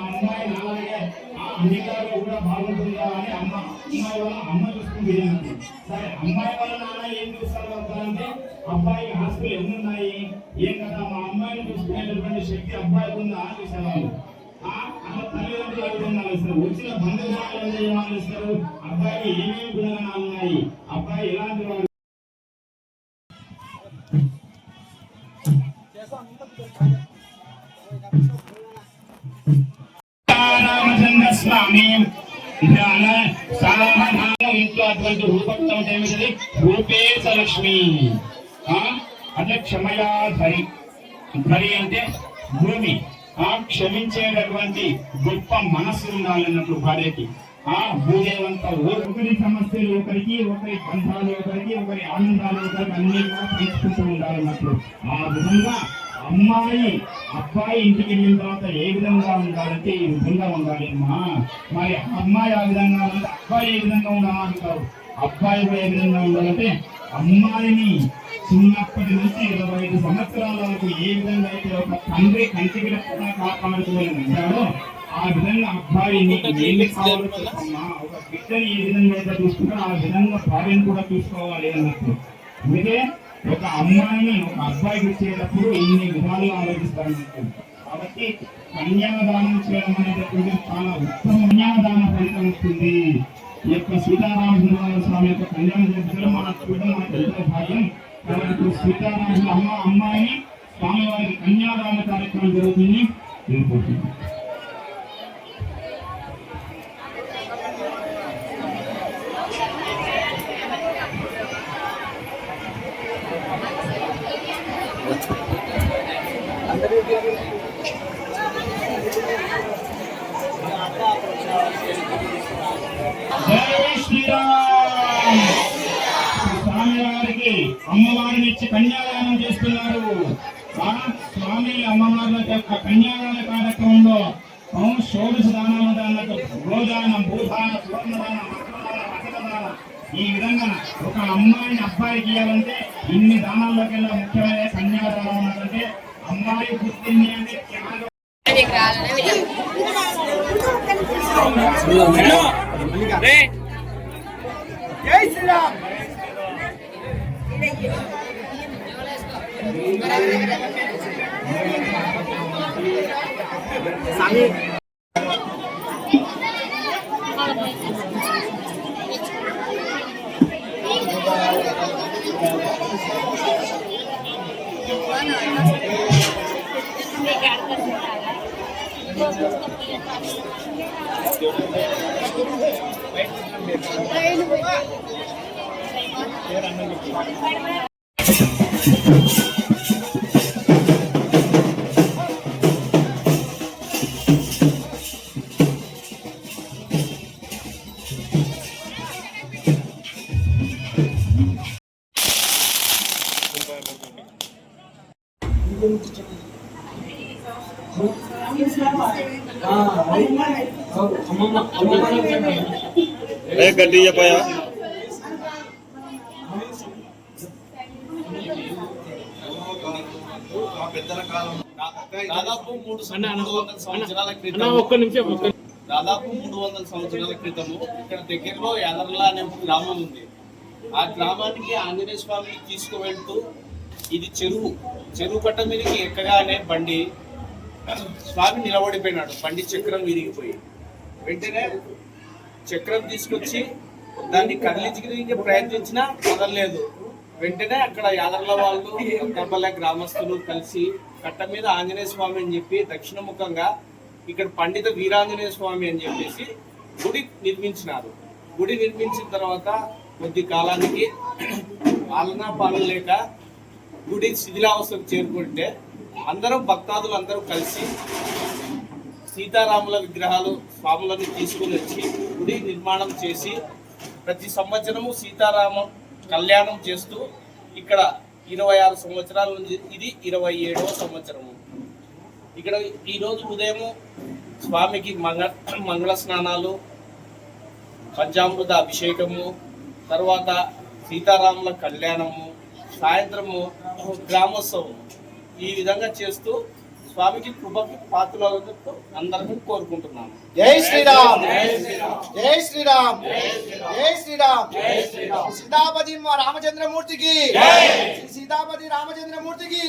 అమ్మాయి నాలాగే అన్నిటిలో కూడా బాగుంటుందా అని అమ్మాయి వల్ల అమ్మ చూసుకుంటుంది. సరే అమ్మాయి వల్ల నాన్న ఏం చూస్తారు అంటే అబ్బాయికి ఆస్తులు ఎన్ని ఉన్నాయి ఏం కదా మా అమ్మాయిని చూసుకునేటటువంటి శక్తి అబ్బాయికి ఉందా అని చూసేవాళ్ళు. అలా తల్లిదండ్రులు అడుగుతున్నారు ఇస్తారు, వచ్చిన బంధువులు ఏమని ఇస్తారు, అబ్బాయికి ఏమేమి గుణగణాలు ఉన్నాయి, అబ్బాయి ఎలాంటి వాడు. రామచంద్ర స్వామి ఇంట్లో అటువంటి రూపకం ఏమిటది? రూపేశ లక్ష్మి. అంటే క్షమయా ధరి. ధరి అంటే భూమి. క్షమించేటటువంటి గొప్ప మనస్సు ఉండాలన్నట్లు భార్యకి. భూదేవంతా ఒకరి సమస్యలు ఒకరికి, ఒకరి బంధాలు ఒకరికి, ఒకరి ఆనందాలు ఒకరికి అన్ని కూడా పంచుకుంటూ ఉండాలన్నట్లు. ఆ విధంగా అమ్మాయి అబ్బాయి ఇంటికి వెళ్ళిన తర్వాత ఏ విధంగా ఉండాలంటే ఈ విధంగా ఉండాలి అమ్మా. మరి అమ్మాయి ఆ విధంగా ఉంటే అబ్బాయి ఏ విధంగా ఉండాలంటారు? అబ్బాయి ఏ విధంగా ఉండాలంటే అమ్మాయిని చిన్నప్పటి నుంచి 25 సంవత్సరాల వరకు ఏ విధంగా అయితే ఒక తండ్రి కంటికి కాపాడుతూ ఆ విధంగా అబ్బాయి నీకు ఏమి కావాలో చెప్పమ్మా. ఒక బిడ్డని ఏ విధంగా అయితే చూసుకుంటారో ఆ విధంగా భార్యను కూడా చూసుకోవాలి అన్నట్టు. అందుకే ఒక అమ్మాయిని ఒక అబ్బాయికి ఇచ్చేటప్పుడు ఇన్ని విధాలుగా ఆలోచిస్తారన్నట్టు. కాబట్టి కన్యాదానం చేయడం అనేటటువంటి చాలా ఉత్తమ కన్యాదాన ఫలితం వస్తుంది. ఈ యొక్క సీతారామచంద్ర స్వామి యొక్క కళ్యాణ చేసిన మన చూడడం మనకు ఎంతో భాగ్యం. కాబట్టి సీతారామచంద్ర అమ్మాయిని స్వామివారికి కన్యాదాన కార్యక్రమం జరుగుతుంది. స్వామివారికి అమ్మవారిని ఇచ్చి కన్యాదానం చేస్తున్నారు. స్వామి అమ్మవారి యొక్క కన్యాదాన కార్యక్రమంలో షోడశ దానాలు అన్నట్టు గోదానం, భూదాన, స్వర్ణదాన, మకరదాన, ఈ విధంగా ఒక అమ్మాయిని అబ్బాయికి ఇవ్వాలంటే ఇన్ని దానాల్లోకెల్లా ముఖ్యమైన కన్యాదానం అన్నదంటే అమ్మాయి పుట్టింది అంటే జై శ్రీరామ్. गड्डी చెప్పయా దాదాపు 300 సంవత్సరాల క్రితము ఇక్కడ దగ్గరలో యాదర్లా అనే గ్రామం ఉంది. ఆ గ్రామానికి ఆంజనేయ స్వామిని తీసుకువెళ్తూ ఇది చెరువు కట్ట మీదకి ఎక్కగానే బండి స్వామి నిలబడిపోయినాడు. బండి చక్రం విరిగిపోయి వెంటనే చక్రం తీసుకొచ్చి దాన్ని కదిలించడానికి ప్రయత్నించినా కదలలేదు. వెంటనే అక్కడ యాదర్ల వాళ్ళు, అంతర్పల్లె గ్రామస్తులు కలిసి కట్ట మీద ఆంజనేయ స్వామి అని చెప్పి దక్షిణముఖంగా ఇక్కడ పండిత వీరాంజనేయ స్వామి అని చెప్పేసి గుడి నిర్మించినారు. గుడి నిర్మించిన తర్వాత కొద్ది కాలానికి పాలన లేక గుడి శిథిలావస్థకు చేరుకుంటే భక్తాదులు అందరూ కలిసి సీతారాముల విగ్రహాలు స్వాములను తీసుకుని వచ్చి గుడి నిర్మాణం చేసి ప్రతి సంవత్సరము సీతారామ కళ్యాణం చేస్తూ ఇక్కడ 26 సంవత్సరాల నుంచి ఇది 27వ సంవత్సరము. ఇక్కడ ఈరోజు ఉదయం స్వామికి మంగళ స్నానాలు, పంచామృత అభిషేకము, తర్వాత సీతారాముల కళ్యాణము, సాయంత్రము గ్రామోత్సవం, ఈ విధంగా చేస్తూ స్వామికి కృపకి పాత్రలు అందరికీ కోరుకుంటున్నాను. జై శ్రీరామ్, జై శ్రీరామ్, జై శ్రీరామ్. సీతాపతి రామచంద్రమూర్తికి, సీతాపతి రామచంద్రమూర్తికి.